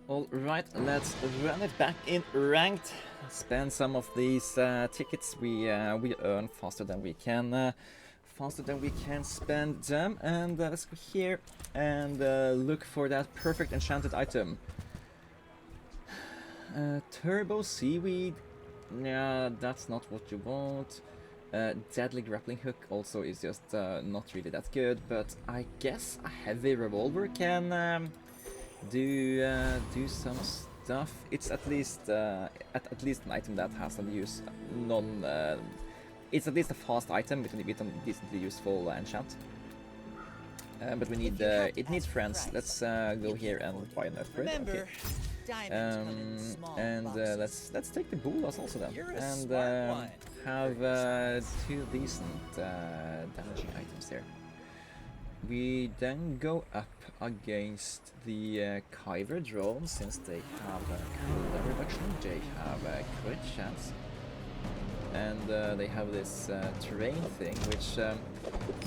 Alright, let's run it back in ranked. Spend some of these tickets we earn faster than we can spend them, and let's go here and look for that perfect enchanted item. Turbo seaweed. Yeah, that's not what you want. Deadly grappling hook also is just not really that good, but I guess a heavy revolver can do some stuff. It's at least an item that has some use. It's at least a fast item with a decently useful enchant. But we need it needs friends. Let's go here and buy an upgrade. Okay. And let's take the bullets also then, and have two decent damaging items here. We then go up against the Kyber drone, since they have cooldown reduction, they have a crit chance, and they have this terrain thing, which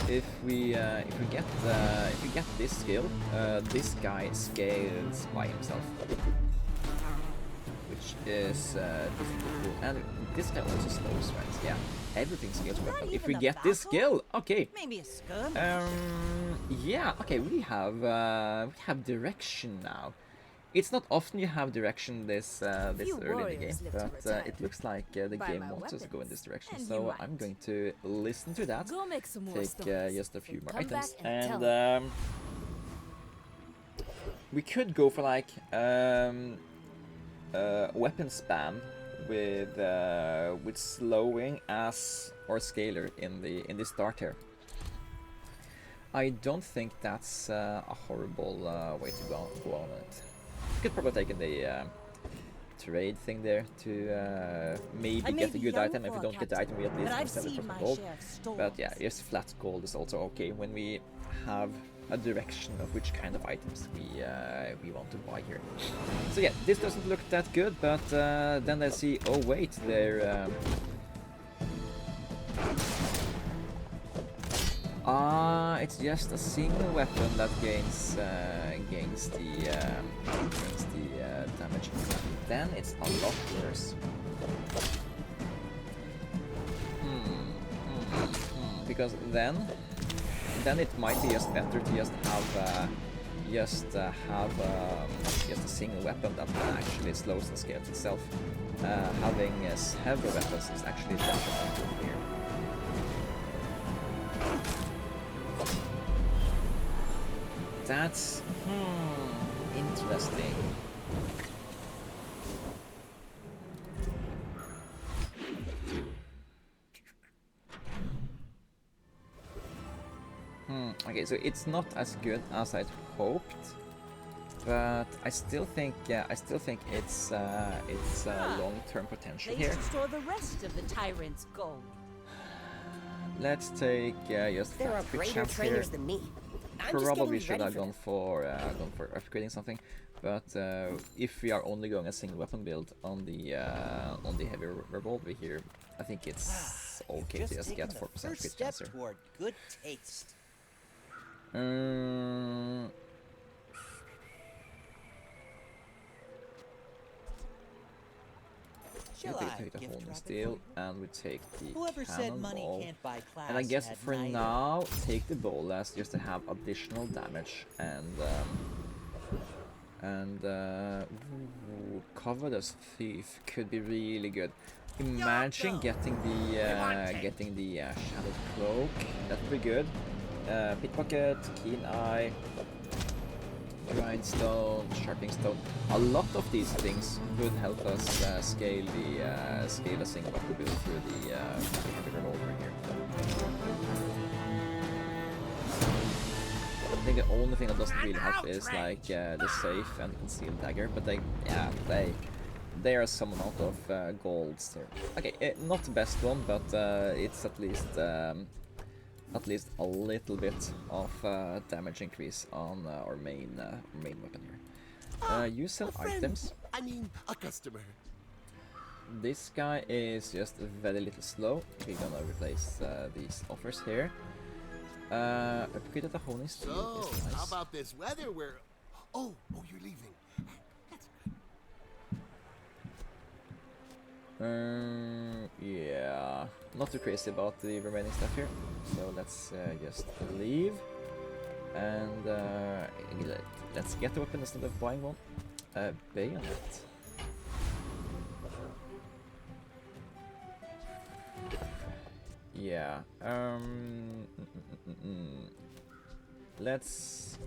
if we get this skill, this guy scales by himself, which is cool. And this guy also slows, right? Yeah, everything scales by himself. If we get this skill, okay. Maybe a skirmish. Yeah, okay. We have direction now. It's not often you have direction this early in the game, but it looks like the game wants us to go in this direction. So I'm going to listen to that. Take just a few more items, and we could go for like weapon spam with slowing as or scaler in the start here. I don't think that's a horrible way to go on it. Could probably take in the trade thing there to maybe get a good item. If we don't get the item, we at least can sell it for some gold. But yeah, just flat gold is also okay when we have a direction of which kind of items we want to buy here. So yeah, this doesn't look that good, but then I see, oh wait, they're it's just a single weapon that gains the damage. Then it's a lot worse. Because then it might be just better to just have just a single weapon that actually slows and scales itself. Having several weapons is actually detrimental here. That's interesting. Okay, so it's not as good as I'd hoped, but I still think it's long-term potential here. Store the rest of the tyrant's gold. Let's take just there are greater trainers than me. Probably should have gone for upgrading something, but if we are only going a single weapon build on the heavy revolver here, I think it's okay to just get 4% crit chance here. Good taste. We take the Holding Steel, and we take the Cannonball, and I guess for now take the Bolas just to have additional damage, and Covetous Thief could be really good. Imagine getting the Shadowed Cloak, that would be good. Pickpocket, Keen Eye, Grindstone, Sharpening Stone. A lot of these things would help us scale a single weapon build through the heavy revolver here. I think the only thing that doesn't really help is like the safe and concealed dagger, but they are some amount of golds here. Okay, not the best one, but it's at least a little bit of damage increase on our main weapon here. You sell items. I mean, a customer. This guy is just very little slow. We're gonna replace these offers here. Upgraded the Honing Steel is nice. How about this weather? Oh, you're leaving. That's Yeah, not too crazy about the remaining stuff here. So let's just leave. And let's get the weapon instead of buying one. Bayonet. Yeah. Let's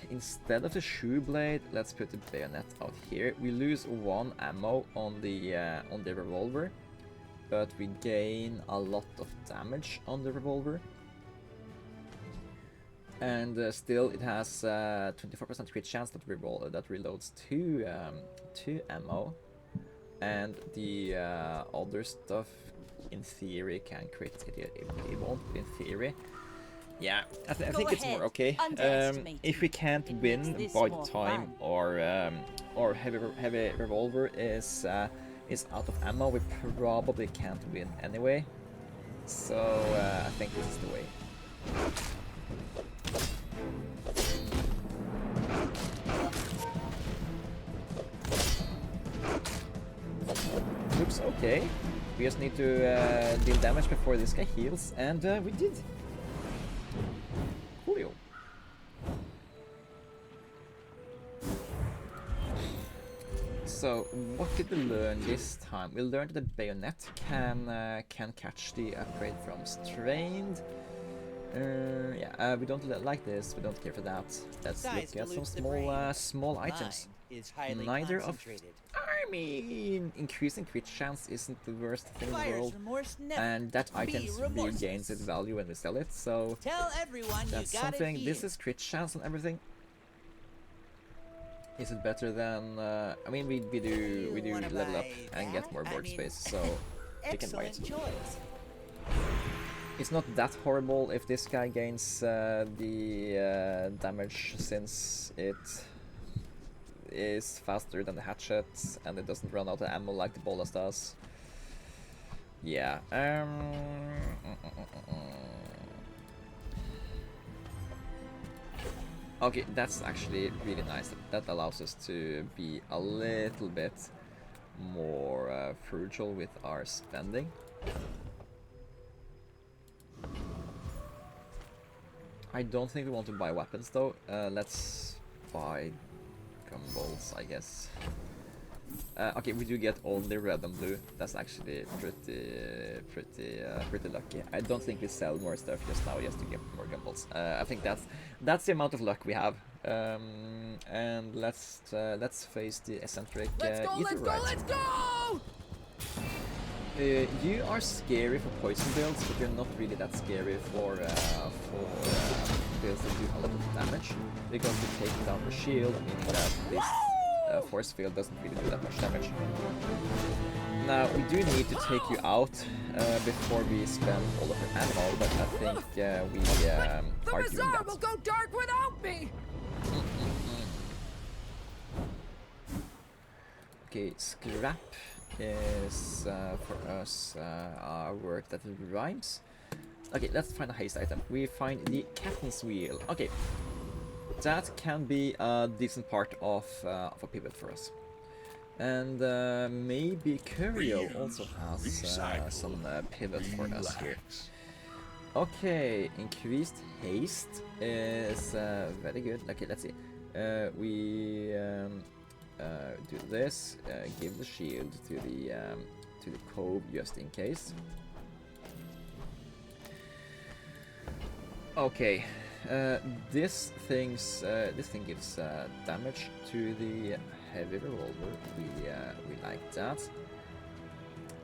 instead of the shoe blade, let's put the bayonet out here. We lose 1 ammo on the revolver, but we gain a lot of damage on the revolver. And still, it has 24% crit chance that reloads 2 ammo, and the other stuff, in theory, can crit. It won't, but in theory. Yeah, I think it's more okay. If we can't win by the time our heavy revolver is out of ammo, we probably can't win anyway. So I think this is the way. Looks okay. We just need to deal damage before this guy heals, and we did. Coolio. So, what did we learn this time? We learned that the bayonet can catch the upgrade from strained. Yeah, we don't like this. We don't care for that. Let's look at some small items. Neither of. I mean, increasing crit chance isn't the worst thing in the world, and that item regains its value when we sell it. So that's something. This is crit chance and everything. Is it better than? I mean, we do level up and get more board space, so we can buy it. It's not that horrible if this guy gains the damage, since it is faster than the hatchet and it doesn't run out of ammo like the bolas does. Yeah. Okay, that's actually really nice. That allows us to be a little bit more frugal with our spending. I don't think we want to buy weapons though. Let's buy bolts, I guess. Okay, we do get only red and blue. That's actually pretty lucky. I don't think we sell more stuff just now just to get more gumballs. I think that's the amount of luck we have. And let's face the eccentric Ether Ride. Let's go! You are scary for poison builds, but you're not really that scary for builds that do a lot of damage, because you're taking down the shield, meaning that this force field doesn't really do that much damage. Now, we do need to take you out before we spend all of your ammo, but I think we are doing that. The Bazaar will go dark without me! Okay, scrap is for us our work that rhymes. Okay, let's find a haste item. We find the captain's wheel. Okay, that can be a decent part of a pivot for us. And maybe Curio also has some pivot for us here. Okay, increased haste is very good. Okay, let's see. We do this. Give the shield to the cove just in case. Okay, this thing gives damage to the heavy revolver. We like that.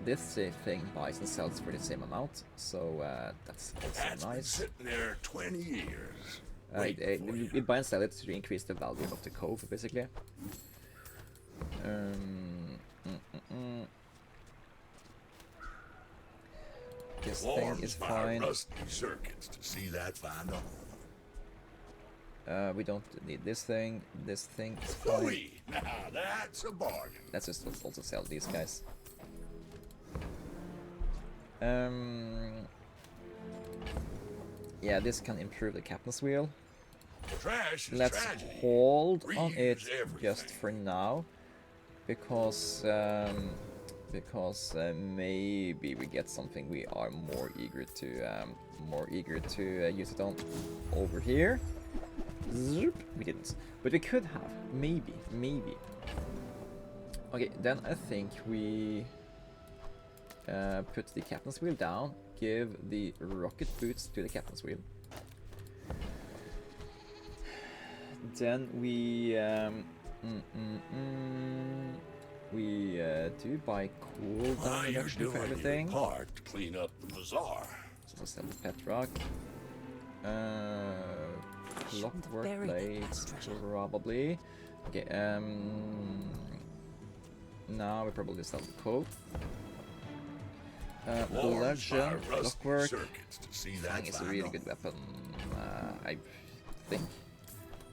This thing buys and sells for the same amount, so that's also nice. Sitting there 20 years. We buy and sell it to increase the value of the cove, basically. This thing is fine. Rusty circuits to see that final. We don't need this thing. This thing is fine. Louis, now that's a bargain. Let's just also sell these guys. Yeah, this can improve the captain's wheel. Trash is Let's tragedy. hold on Reuse it everything. just for now. because maybe we get something we are more eager to use it on over here. Zoop. We didn't, but we could have, maybe. Okay, then I think we put the captain's wheel down, give the rocket boots to the captain's wheel. Then we do buy cooldown reduction for everything. Part to clean up the bazaar. So we'll sell the pet rock. Clockwork bury that blades, treasure. probably. Okay, now we probably sell the coal. Bludgeon, clockwork. Circuits to see Fang that is a find really on. good weapon, I think.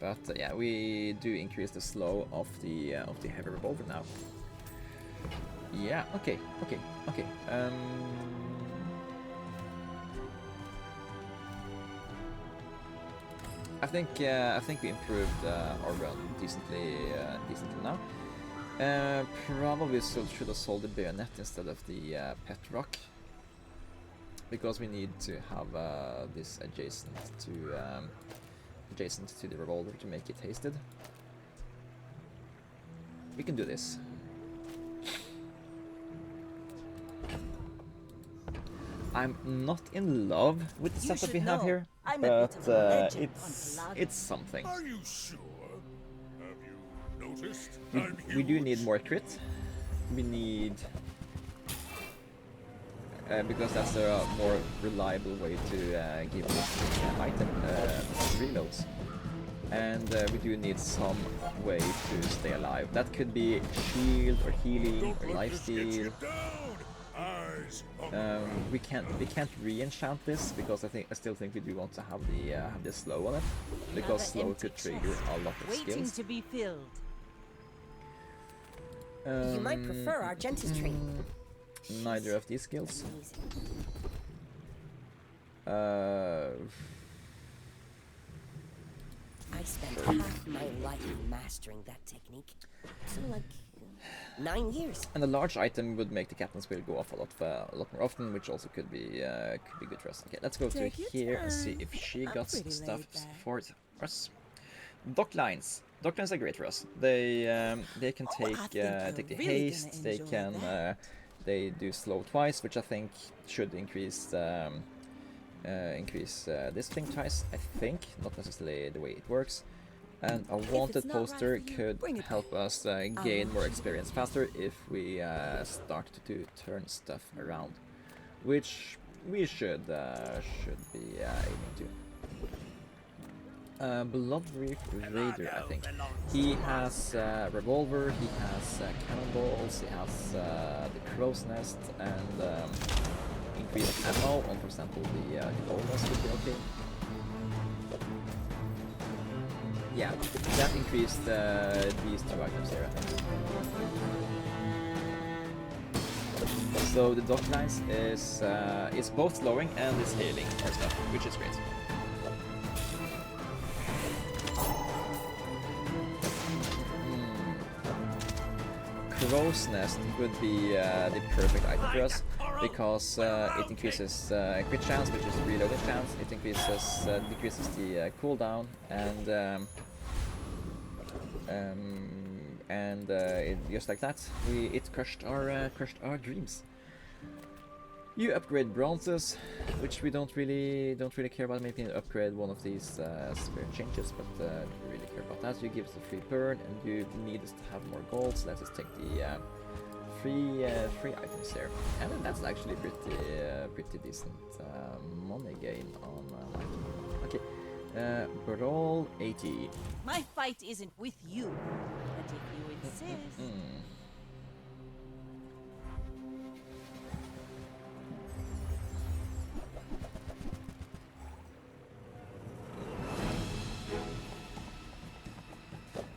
But yeah, we do increase the slow of the heavy revolver now. Yeah, okay. I think we improved our run decently now. Probably should have sold the bayonet instead of the pet rock, because we need to have this adjacent to the revolver to make it hasted. We can do this. I'm not in love with the You setup we should have know. here, I'm a but bit of a legend on Bazaar. it's something. Are you sure? Have you noticed? We do need more crit. We need because that's a more reliable way to give this item reloads. And we do need some way to stay alive. That could be shield or healing or lifesteal. We can't re-enchant this because I still think we do want to have the slow on it, because Another slow empty could trigger chest, a lot of waiting skills. to be filled. You might prefer our dentistry. Neither of these skills. Amazing. I spent half my life mastering that technique. So like 9 years. And a large item would make the captain's wheel go off a lot more often, which also could be good for us. Okay, let's go to Take your here and see time. if she I'm got pretty stuff laid back. for us. Dock lines. Dock lines are great for us. They can take I think you're take the really haste. gonna They enjoy can that. they do slow twice, which I think should increase this thing twice. I think, not necessarily the way it works. And a wanted not right poster for you, could bring it help back. us gain more experience faster if we start to turn stuff around, which we should be aiming to. Bloodreef Raider, I think. He has revolver, he has cannonballs, he has the crow's nest, and increased ammo on, for example, the bonus would be okay. Yeah, that increased these two items here, I think. So the dock lines is both slowing and is healing our stuff, which is great. Crow's Nest would be the perfect item for us, because it increases crit chance, which is reloading chance. It decreases the cooldown, and just like that, it crushed our dreams. You upgrade bronzes, which we don't really care about. Maybe upgrade one of these spirit changes, but we really care about that. You give us a free burn, and you need us to have more gold. So let's just take the free items here, and then that's actually pretty decent money gain on item. Okay, brawl 80. My fight isn't with you, but if you insist.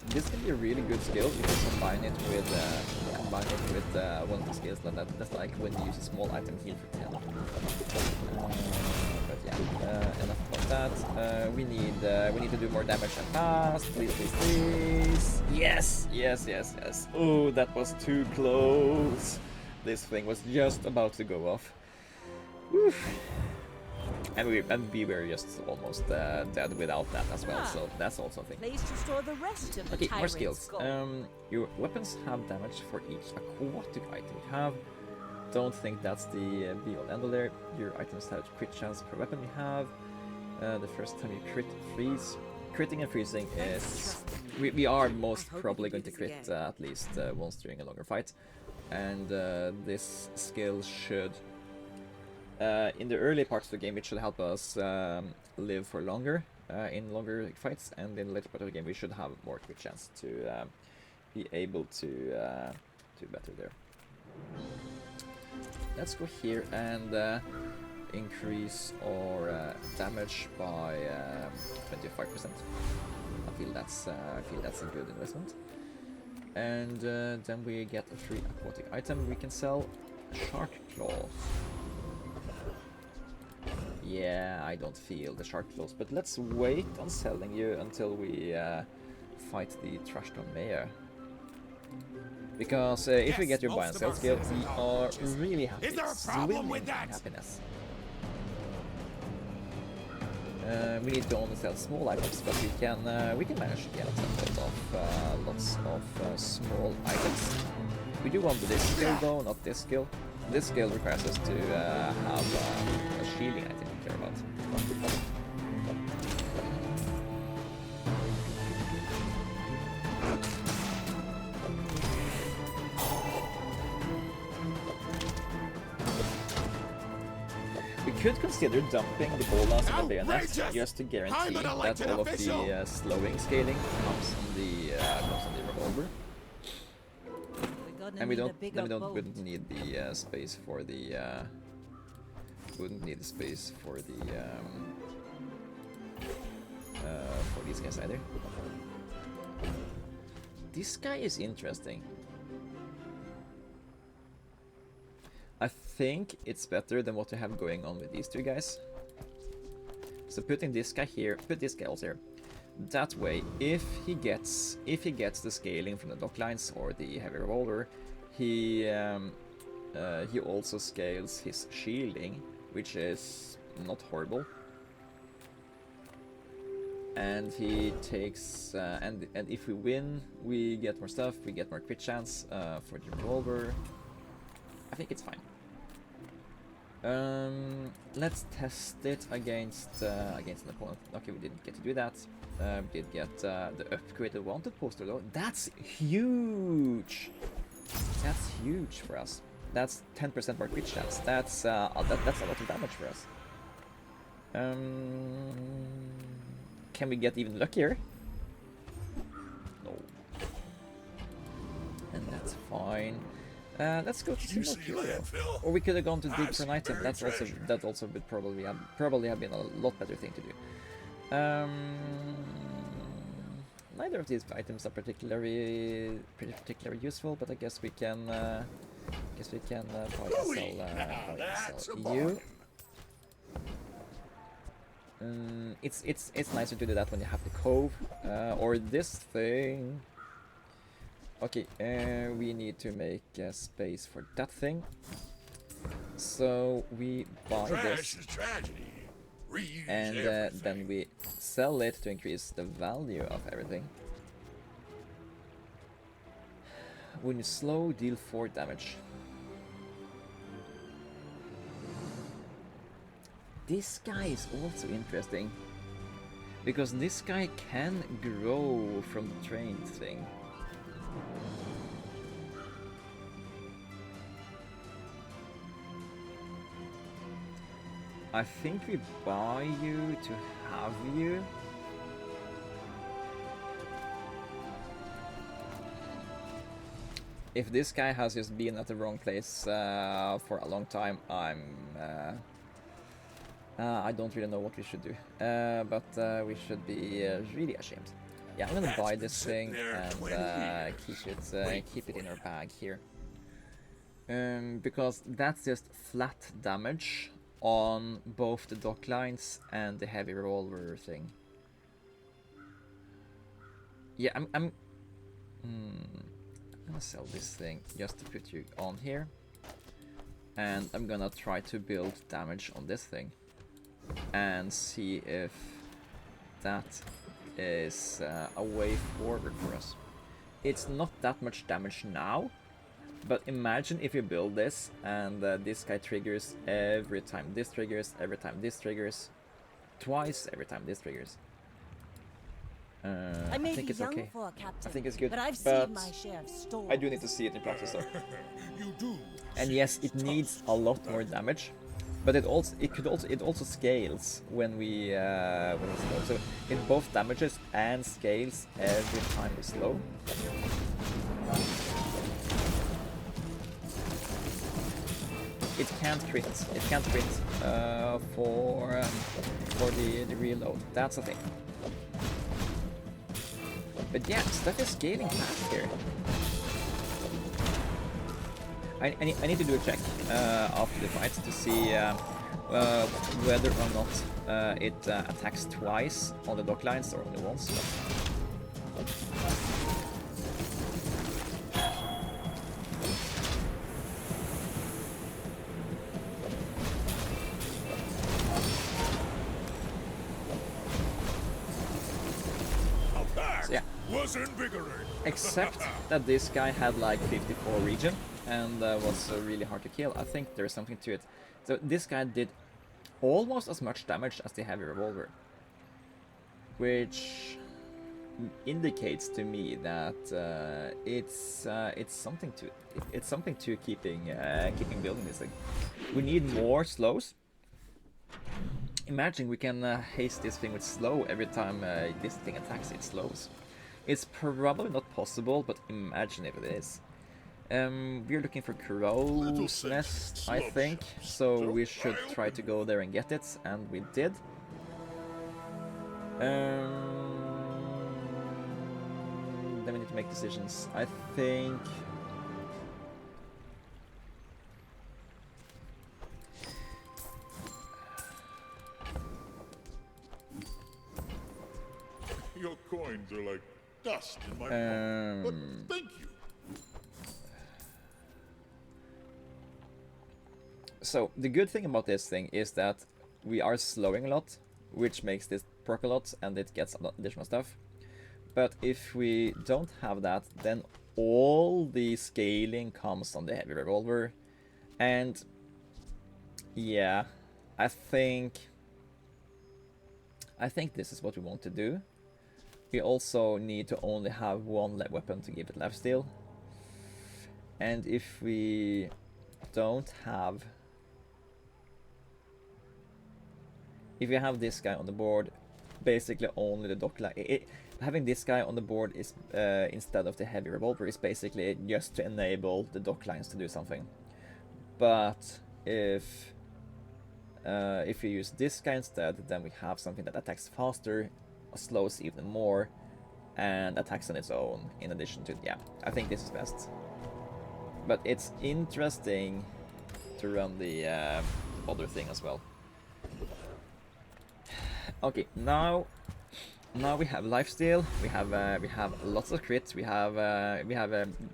This can be a really good skill if you combine it with one of the skills that's like when you use a small item heal for 10. But yeah, enough about that. We need to do more damage and fast. Please. Yes, yes, yes, yes. Oh, that was too close. This thing was just about to go off. Whew. And we were just almost dead without that as well, so that's also a thing. Place to store the rest of the Okay, more tyrant's skills. gold. Your weapons have damage for each aquatic item you have. Don't think that's the be-all end-all there. Your items have crit chance per weapon you have. The first time you crit, freeze. Critting and freezing is... We are most probably going to crit at least once during a longer fight. And this skill should... in the early parts of the game, it should help us live for longer in longer fights, and in the later part of the game, we should have more crit chance to be able to do better there. Let's go here and increase our damage by 25%. I feel that's a good investment. And then we get a free aquatic item. We can sell Shark Claw. Yeah, I don't feel the shark claws, but let's wait on selling you until we fight the Trashdown Mayor. Because if we get your buy and sell skill, we are really happy. Is there a problem with that? Happiness. We need to only sell small items, but we can manage to get lots of small items. We do want this skill though, not this skill. This skill requires us to have a shielding item to care about. We could consider dumping the bolas and the bayonets just to guarantee that all of the slowing scaling comes on the revolver. And we wouldn't need the space for the for these guys either. This guy is interesting. I think it's better than what we have going on with these two guys. So putting this guy here, put this guy also here. That way, if he gets the scaling from the dock lines or the heavy revolver, he also scales his shielding, which is not horrible. And he takes and if we win, we get more stuff. We get more crit chance for the revolver. I think it's fine. Let's test it against an opponent. Okay, we didn't get to do that. We did get the upgraded wanted poster though. That's huge. That's huge for us. That's 10% more crit chance. That's a lot of damage for us. Can we get even luckier? No. And that's fine. Let's go to Single Curio. Or we could have gone to dig for an item. That also would probably have been a lot better thing to do. Neither of these items are particularly useful, but I guess we can buy and sell you. It's nicer to do that when you have the cove or this thing. Okay, we need to make space for that thing. So we buy this, and then we sell it to increase the value of everything. When you slow, deal 4 damage. This guy is also interesting, because this guy can grow from the train thing. I think we buy you to have you. If this guy has just been at the wrong place for a long time, I don't really know what we should do, but we should be really ashamed. Yeah, I'm gonna buy this thing and keep it in our bag here, because that's just flat damage on both the dock lines and the heavy revolver thing. Yeah, I'm gonna sell this thing just to put you on here. And I'm gonna try to build damage on this thing. And see if that is a way forward for us. It's not that much damage now. But imagine if you build this and this guy triggers every time this triggers, every time this triggers, twice every time this triggers. I may I think be it's young okay. for a captain, I think it's good, but I've but seen my share of storms. I do need to see it in practice though. You do. And yes, it needs a lot more damage, but it also scales when we slow. So it both damages and scales every time we slow. It can't crit. It can't crit for the reload. That's the thing. But yeah, stuff is scaling fast here. I need to do a check after the fight to see whether or not it attacks twice on the dock lines or only once. So yeah. Was invigorating. Except that this guy had like 54 regen and was really hard to kill. I think there's something to it. So this guy did almost as much damage as the heavy revolver, which indicates to me that it's something to keeping building this thing. We need more slows. Imagine we can haste this thing with slow every time this thing attacks, it slows. It's probably not possible, but imagine if it is. We're looking for Crow's Nest, I think, so we should try to go there and get it, and we did. Then we need to make decisions. I think... Your coins are like dust in my palm. But thank you. So, the good thing about this thing is that we are slowing a lot, which makes this perk a lot, and it gets additional stuff. But if we don't have that, then all the scaling comes on the heavy revolver. And yeah, I think this is what we want to do. We also need to only have one weapon to give it lifesteal. And if we don't have... If we have this guy on the board, basically only the dock line... having this guy on the board is instead of the heavy revolver is basically just to enable the dock lines to do something. But if we use this guy instead, then we have something that attacks faster, slows even more, and attacks on its own in addition to... Yeah, I think this is best. But it's interesting to run the other thing as well. Okay, now we have lifesteal, we have lots of crit, we have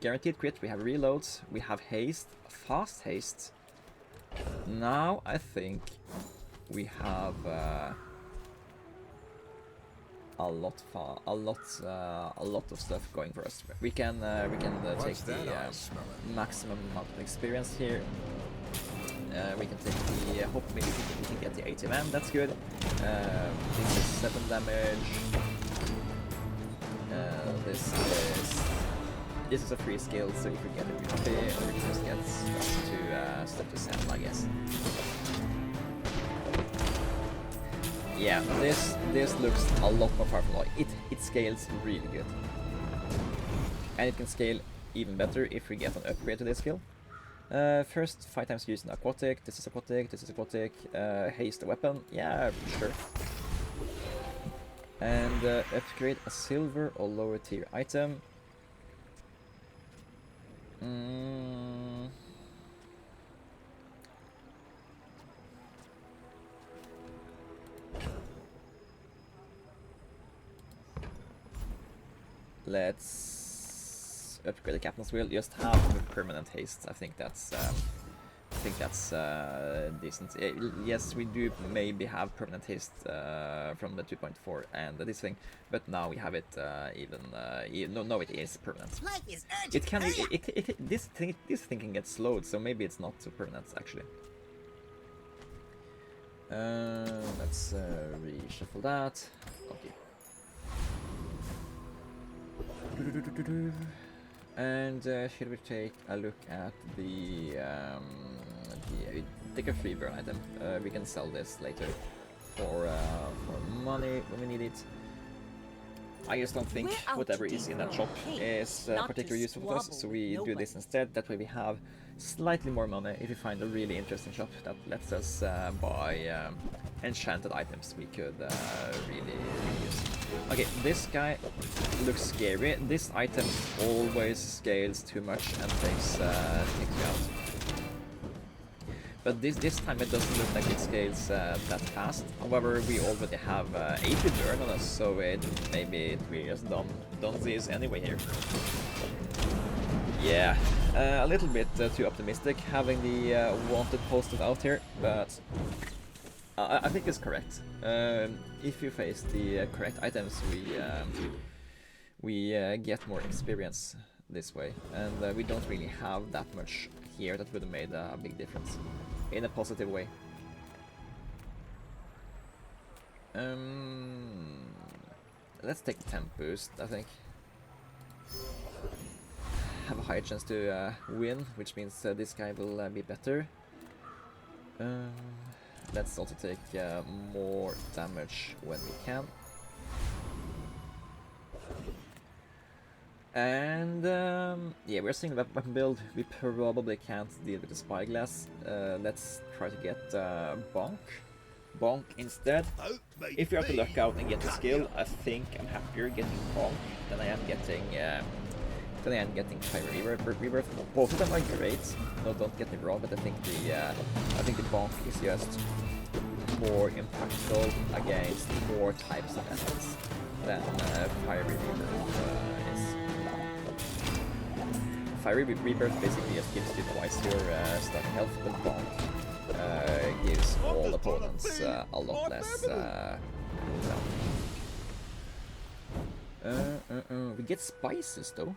guaranteed crit, we have reloads, we have haste, fast haste. Now I think we have a lot of stuff going for us. We can take the maximum amount of experience here. We can take the hopefully we can get the ATM. That's good. This is 7 damage. This is a free skill, so if we get it, we just get stuff to 7, I guess. Yeah, this looks a lot more powerful. It scales really good, and it can scale even better if we get an upgrade to this skill. First, 5 times using aquatic. This is aquatic. This is aquatic. Haste the weapon. Yeah, sure. And upgrade a silver or lower tier item. Let's upgrade the captain's wheel. Just have permanent haste. I think that's decent. Yes, we do maybe have permanent haste from the 2.4 and this thing, but now we have it no, it is permanent. Life is urgent. It can this thing can get slowed, so maybe it's not so permanent actually. Let's reshuffle that. Okay. And should we take a look at the take a free burn item? We can sell this later for money when we need it. I just don't think whatever is in that shop is particularly useful for us, so we do this instead. That way we have slightly more money if we find a really interesting shop that lets us buy enchanted items we could really use. Okay, this guy looks scary. This item always scales too much and takes you out. But this time it doesn't look like it scales that fast. However, we already have 80 burn on us, so maybe we just done this anyway here. Yeah, a little bit too optimistic having the wanted posted out here, but I think it's correct. If you face the correct items, we get more experience this way, and we don't really have that much here that would have made a big difference in a positive way. Let's take the temp boost, I think. Have a higher chance to win, which means this guy will be better. Let's also take more damage when we can. And yeah, we're seeing the weapon build. We probably can't deal with the spyglass. Let's try to get Bonk instead. If we have to luck out and get the skill, I think I'm happier getting Bonk than I am getting Fiery Rebirth. Both of them are great. No, don't get me wrong, but I think the Bonk is just more impactful against more types of enemies than Fiery Rebirth is. Fiery Rebirth basically just gives you twice your starting health, but Bonk gives all opponents a lot less cooldown. We get spices though.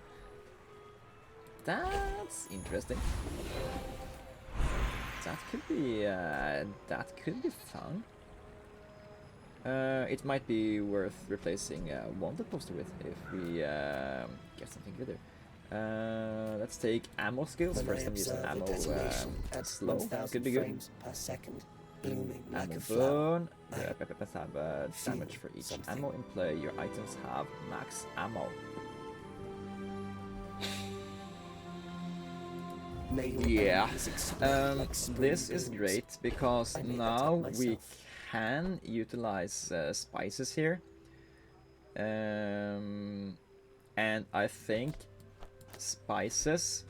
That's interesting. That could be fun. It might be worth replacing wanted poster with if we get something good there. Let's take ammo skills first. I'm using ammo slow. Could be good. Ammo burn. Let's have damage for each ammo in play. Your items have max ammo. Yeah, this is great because now we can utilize spices here, and I think spices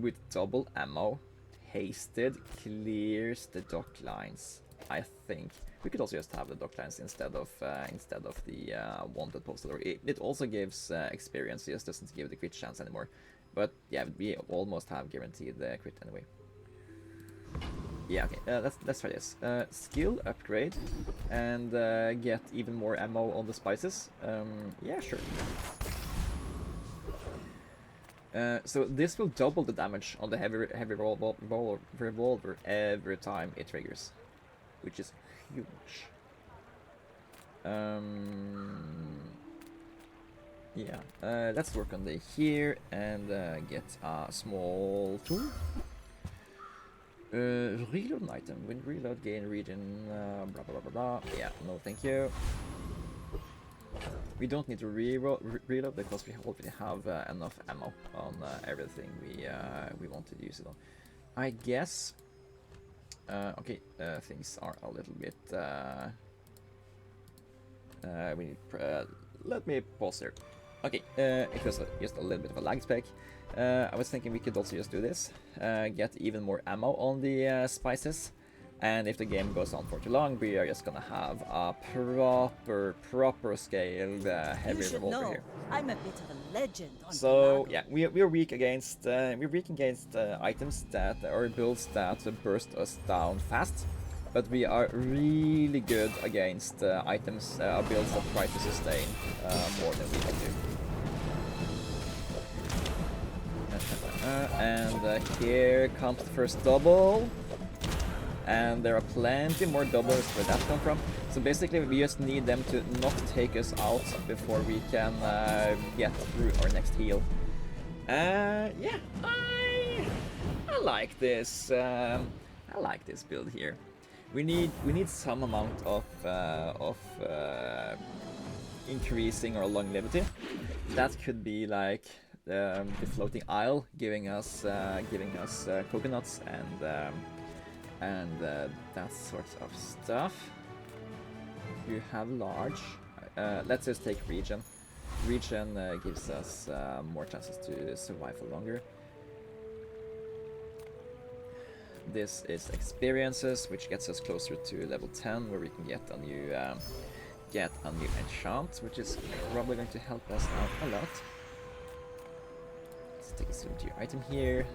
with double ammo hasted clears the dock lines. I think we could also just have the dock lines instead of the wanted postal. It also gives experience. It just doesn't give the crit chance anymore. But yeah, we almost have guaranteed the crit anyway. Yeah, okay, let's try this. Skill upgrade and get even more ammo on the spices. Yeah, sure. So this will double the damage on the heavy revolver every time it triggers, which is huge. Yeah, let's work on the here and get a small tool. Reload an item. When reload, gain region, blah blah blah blah blah. Yeah, no thank you. We don't need to reload because we already have enough ammo on everything we want to use it on. I guess. Okay, things are a little bit. We need. Let me pause here. Okay, it was just a little bit of a lag spec. I was thinking we could also just do this. Get even more ammo on the spices. And if the game goes on for too long, we are just gonna have a proper scaled heavy You should revolver know, here. I'm a bit of a legend on So Belago. yeah, we're weak against items that or builds that burst us down fast, but we are really good against items builds that try to sustain more than we can do. And here comes the first double. And there are plenty more doubles where that come from. So basically we just need them to not take us out before we can get through our next heal. Yeah, I like this. I like this build here. We need some amount of increasing our longevity. That could be like the floating isle giving us coconuts and that sort of stuff. You have large. Let's just take region. Region gives us more chances to survive for longer. This is experiences, which gets us closer to level 10, where we can get a new enchant, which is probably going to help us out a lot. Let's take a look at your item here.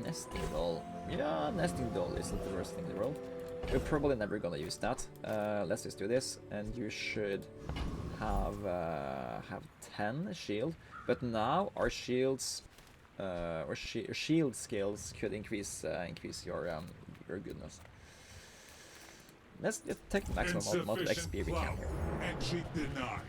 Nesting doll. Yeah, nesting doll isn't the worst thing in the world. We're probably never gonna use that. Let's just do this, and you should have 10 shield. But now our shields, shield skills could increase your goodness. Let's just take the maximum amount of XP we can here. Entry denied.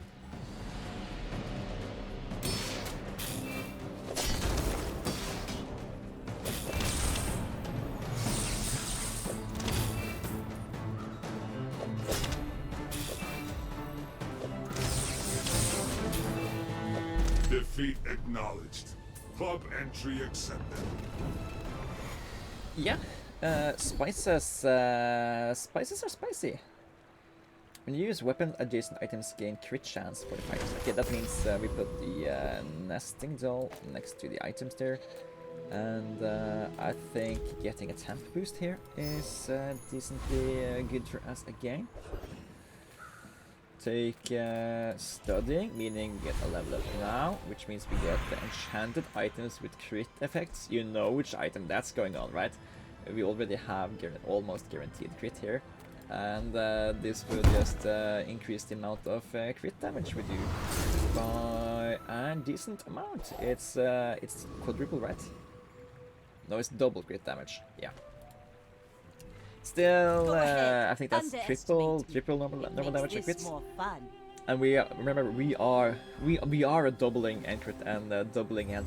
Defeat acknowledged. Club entry accepted. Yeah, spices. Spices are spicy. When you use weapon adjacent items, gain crit chance for the fighters. Okay, that means we put the nesting doll next to the items there, and I think getting a temp boost here is decently good for us again. Take studying, meaning we get a level up now, which means we get the enchanted items with crit effects. You know which item that's going on, right? We already have almost guaranteed crit here, and this will just increase the amount of crit damage we do by a decent amount. It's quadruple, right? No, it's double crit damage. Yeah. Still, I think that's triple normal damage and crits. And we remember we are a doubling and crit and doubling and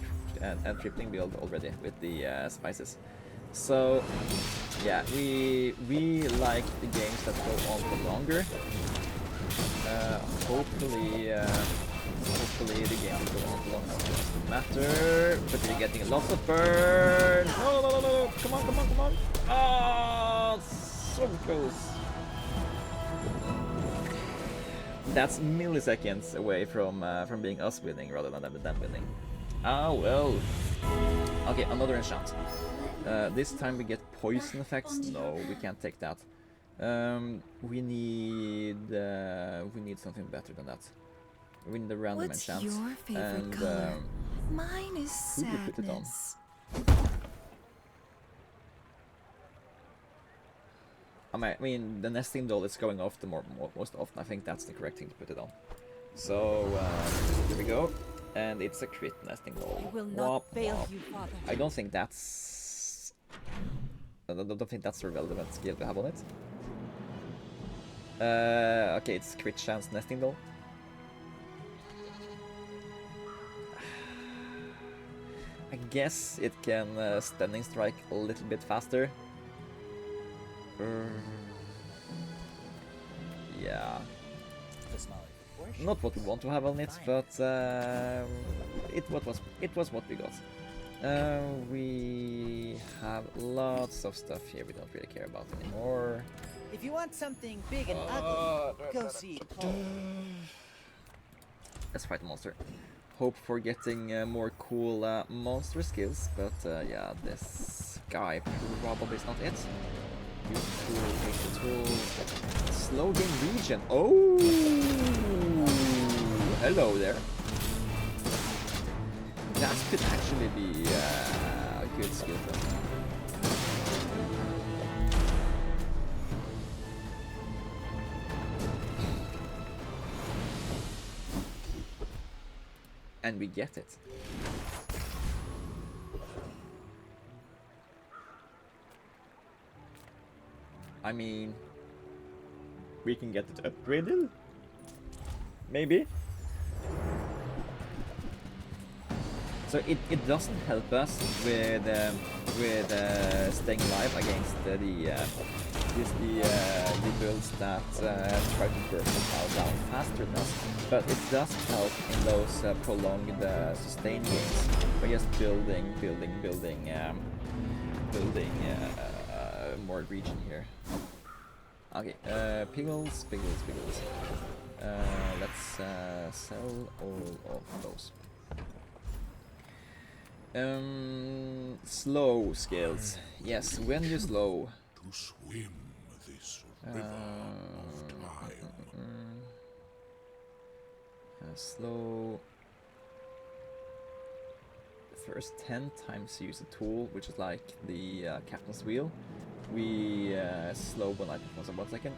tripling build already with the spices. So yeah, we like the games that go on for longer. Hopefully the game will go on for longer. Doesn't matter, but we're getting lots of burn. No! Come on! Ah, so close. That's milliseconds away from being us winning rather than them winning. Ah well. Okay, another enchant. This time we get poison effects. No, we can't take that. We need something better than that. We need a random enchant. What's your favorite color? Mine is sadness. I mean, the nesting doll is going off the most often. I think that's the correct thing to put it on. So here we go, and it's a crit nesting doll. I will not fail you, Father. I don't think that's a relevant skill to have on it. Okay, it's crit chance nesting doll. I guess it can stunning strike a little bit faster. Yeah. Not what we want to have on it, but it was what we got. We have lots of stuff here we don't really care about anymore. If you want something big and ugly, go see Paul. Let's fight a monster. Hope for getting more cool monster skills, but yeah, this guy probably is not it. Use the tool. Slow game region. Oh, hello there. That could actually be a good skill for me. And we get it. I mean, we can get it upgraded, maybe. So it doesn't help us with staying alive against the builds that try to burn the power down faster than us, but it does help in those prolonged sustain games by just building more region here. Okay, pickles. Let's sell all of those. Slow skills. Yes, when you slow. To swim this river of time. Slow. The first 10 times you use a tool, which is like the captain's wheel, we slow one item for 1 second.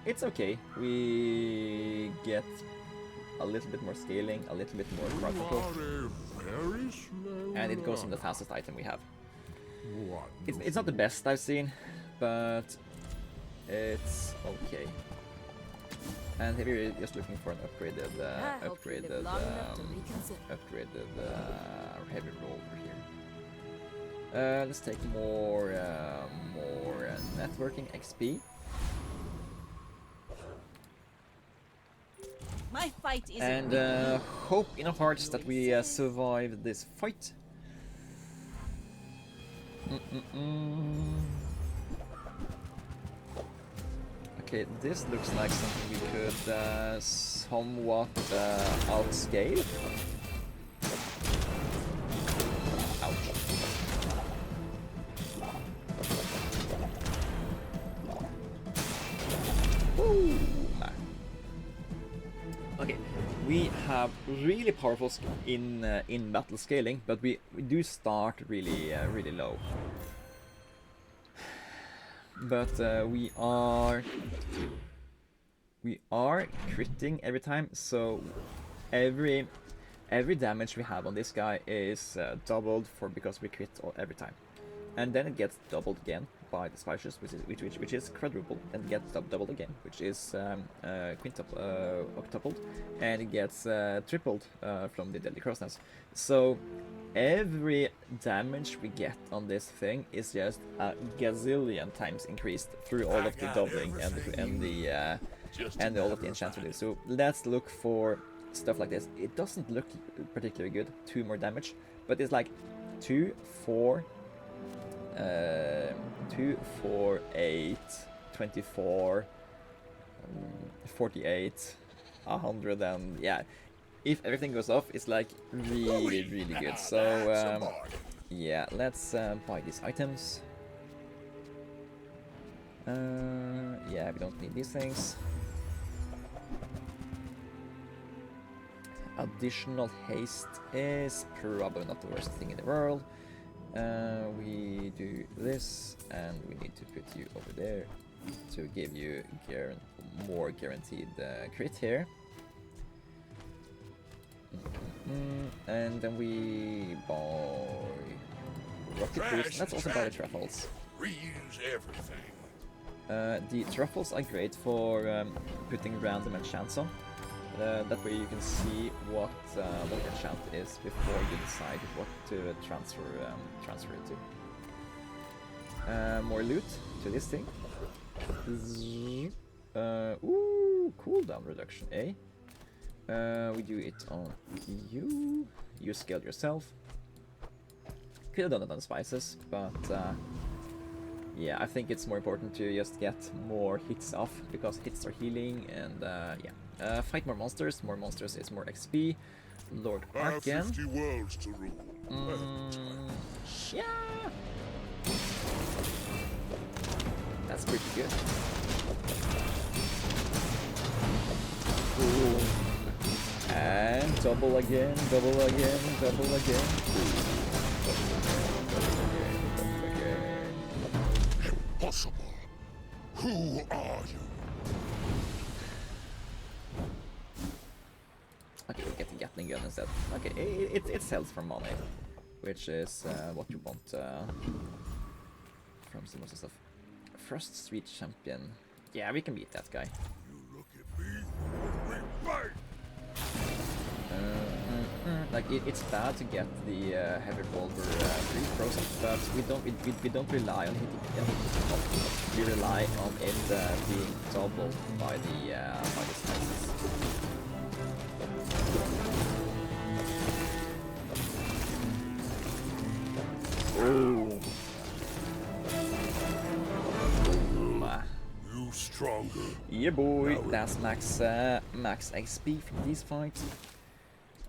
It's okay. We get a little bit more scaling, a little bit more practical, and it goes on the fastest item we have. It's not the best I've seen, but it's okay. And here we're just looking for an upgraded heavy roller here. Let's take more networking XP. My fight isn't And hope in our hearts that we survive this fight. Okay, this looks like something we could somewhat outscale. Ouch. Woo! Okay, we have really powerful in battle scaling, but we do start really low. But we are critting every time, so every damage we have on this guy is doubled because we crit every time, and then it gets doubled again by the splashes, which is quadruple, and it gets doubled again, which is octupled, and it gets tripled from the deadly crossness. So every damage we get on this thing is just a gazillion times increased through all of the doubling and all of the enchants we do. So let's look for stuff like this. It doesn't look particularly good. 2 more damage, but it's like 2, 4, 8, 24, 48, 100, and yeah. If everything goes off, it's like really good. So yeah, let's buy these items. Yeah, we don't need these things. Additional haste is probably not the worst thing in the world. We do this, and we need to put you over there to give you more guaranteed crit here. And then we buy rocket boost. Let's also buy the truffles. Reuse everything. The truffles are great for putting random enchants on. That way you can see what the enchant is before you decide what to transfer it to. More loot to this thing. Ooh, cooldown reduction, eh? We do it on you. You scaled yourself. Could have done it on spices, but yeah, I think it's more important to just get more hits off, because hits are healing, and yeah. Fight more monsters. More monsters is more XP. Lord Arken. 50 worlds to rule. Yeah. That's pretty good. Boom. And double again, double again, double again. Double again. Impossible. Who are you? Okay, we'll get the Gatling gun instead. Okay, it sells for money, which is what you want from some of the stuff. First Street Champion. Yeah, we can beat that guy. You look at me, we fight. Like it's bad to get the heavy revolver 3%, but we don't rely on hitting it. We rely on it being doubled by the spices. Oh. You stronger. Yeah, boy. That's max XP from these fights.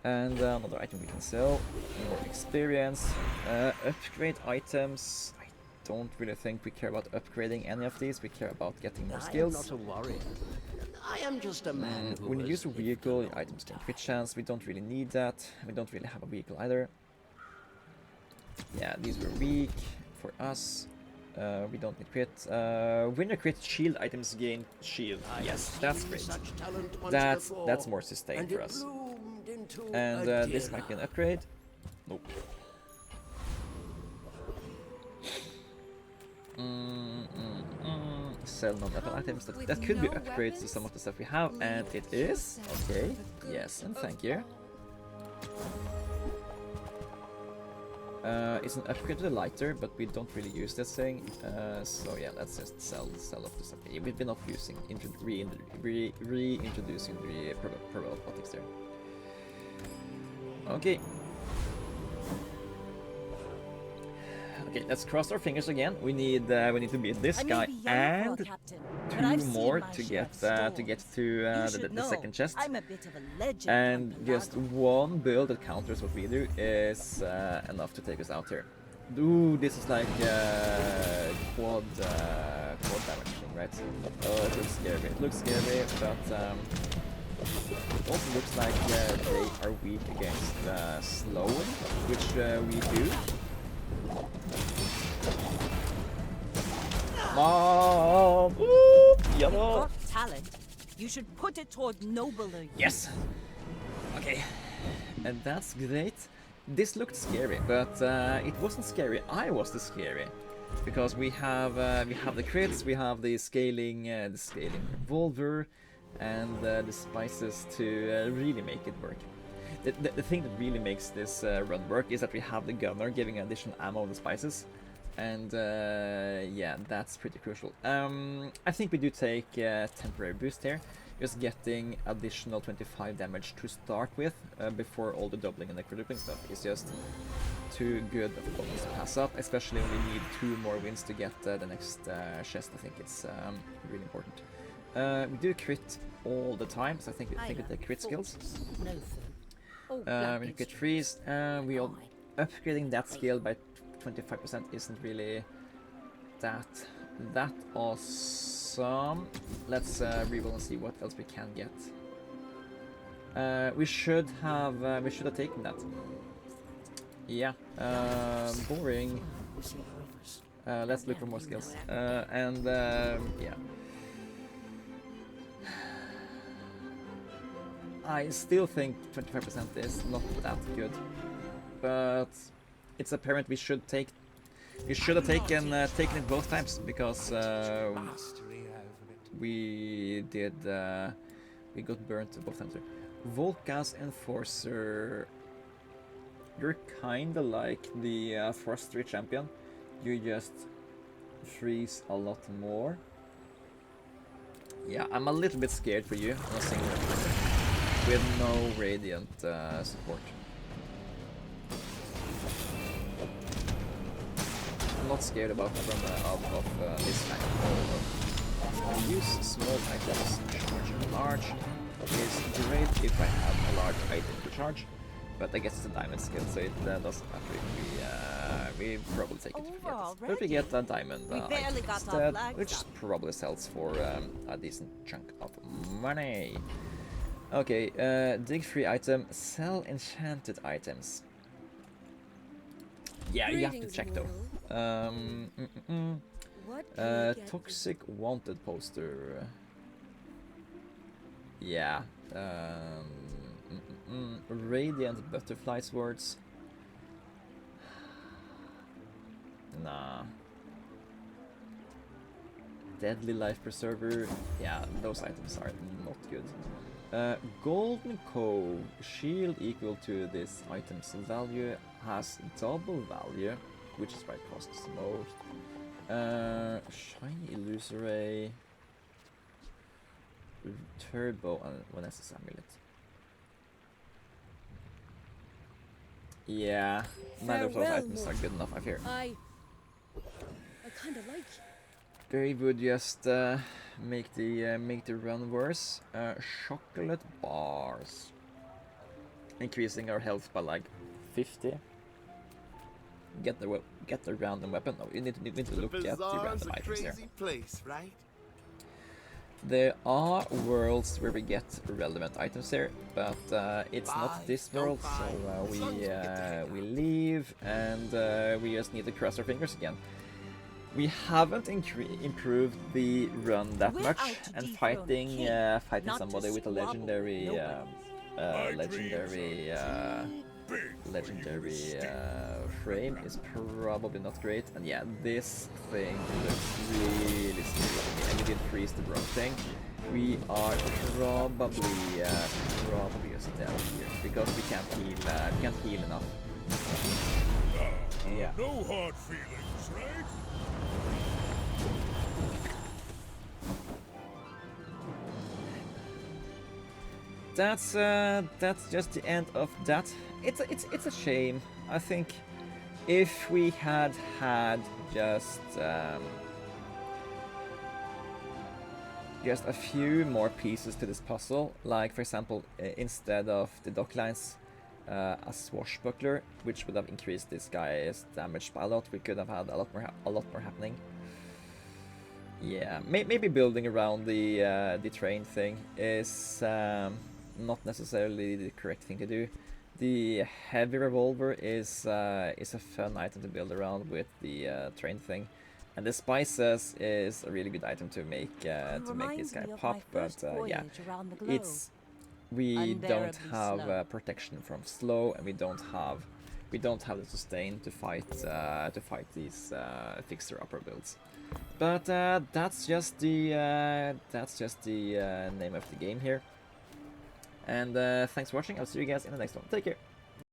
And another item we can sell. More experience. Upgrade items. I don't really think we care about upgrading any of these. We care about getting more skills. I am not a warrior. I am just a man who When you has use a vehicle, your items don't crit chance. We don't really need that. We don't really have a vehicle either. Yeah, these were weak for us. We don't need crit. Winner crit shield items gain shield. Yes, that's great. such talent once That's before, more sustained and for it us. bloomed into And a this might be an deer. upgrade. Nope. Sell non-weapon items. That could be upgrades to some of the stuff we have, and it is. Okay. Yes, and thank you. It's an upgrade to the lighter, but we don't really use this thing. So yeah, let's just sell off the stuff. We've been off using reintroducing the probiotics there. Okay. Okay, let's cross our fingers again. We need to beat this I may guy be young for a and captain, but I've two seen more my to share get of to storms. You the should second know, chest. I'm a bit of a legend. And on just Bazaar. one build that counters what we do is enough to take us out here. Ooh, this is like quad damage thing, right? Oh, it looks scary. It looks scary, but it also looks like they are weak against slowing, which we do. Mom! Ooh, You've yellow! got talent. You should put it toward nobler use. Yes. Okay, and that's great. This looked scary, but it wasn't scary. I was the scary, because we have the crits, we have the scaling revolver, and the spices to really make it work. The thing that really makes this run work is that we have the gunner giving additional ammo on the spices, and yeah, that's pretty crucial. I think we do take temporary boost here. Just getting additional 25 damage to start with before all the doubling and the quadrupling stuff is just too good of a bonus to pass up, especially when we need 2 more wins to get the next chest. I think it's really important. We do crit all the time, so I think we take crit skills. No fun. We get freeze. We all upgrading that skill by 25% isn't really that awesome. Let's reroll and see what else we can get. We should have taken that. Yeah. Boring. Let's look for more skills. And yeah. I still think 25% is not that good, but it's apparent we should take. We should have taken it both times, because we did we got burnt both times. Volka's Enforcer. You're kinda like the First Street Champion. You just freeze a lot more. Yeah, I'm a little bit scared for you on a single with no radiant support. I'm not scared about this kind of mode. I'll use small items charging large. Is great if I have a large item to charge, but I guess it's a diamond skill, so it doesn't matter if we we probably take it if we get Over this. But we get a diamond We item barely got our instead, flags which up. probably sells for a decent chunk of money. Okay, dig free item, sell enchanted items. Yeah, you have to Greetings, check though. What can I get Toxic wanted poster. Yeah. Radiant butterfly swords. Nah. Deadly life preserver. Yeah, those items are not good. Golden Cove. Shield equal to this item's value has double value, which is why it costs the most. Shiny illusory. Turbo and Vanessa's amulet. Yeah, neither of those Farewell, items are good enough, I fear. I kind of like you. They would just make the run worse. Chocolate bars, increasing our health by like 50. Get the random weapon. No, you need to look at the Bazaar's random a items here. crazy place, right? There are worlds where we get relevant items here, but it's Buy, not this don't world, buy. so As long as we get to hang we out. leave and we just need to cross our fingers again. We haven't improved the run that We're much, out to and dethrone fighting king, fighting not to somebody with a squabble legendary with nobody. legendary frame is probably not great. And yeah, this thing looks really scary to me. And we did freeze the wrong thing. We are probably just dead here because we can't heal enough. Yeah. No hard feelings, right? That's just the end of that. It's a shame. I think if we had just a few more pieces to this puzzle, like for example, instead of the dock lines, a swashbuckler, which would have increased this guy's damage by a lot. We could have had a lot more happening. Yeah, maybe building around the train thing is not necessarily the correct thing to do. The heavy revolver is a fun item to build around with the train thing, and the spices is a really good item to make this Reminds guy me of pop. my But first yeah, voyage around the globe. we don't Unbearably have slow. protection from slow, and we don't have the sustain to fight these fixer upper builds. But that's just the name of the game here. And thanks for watching. I'll see you guys in the next one. Take care.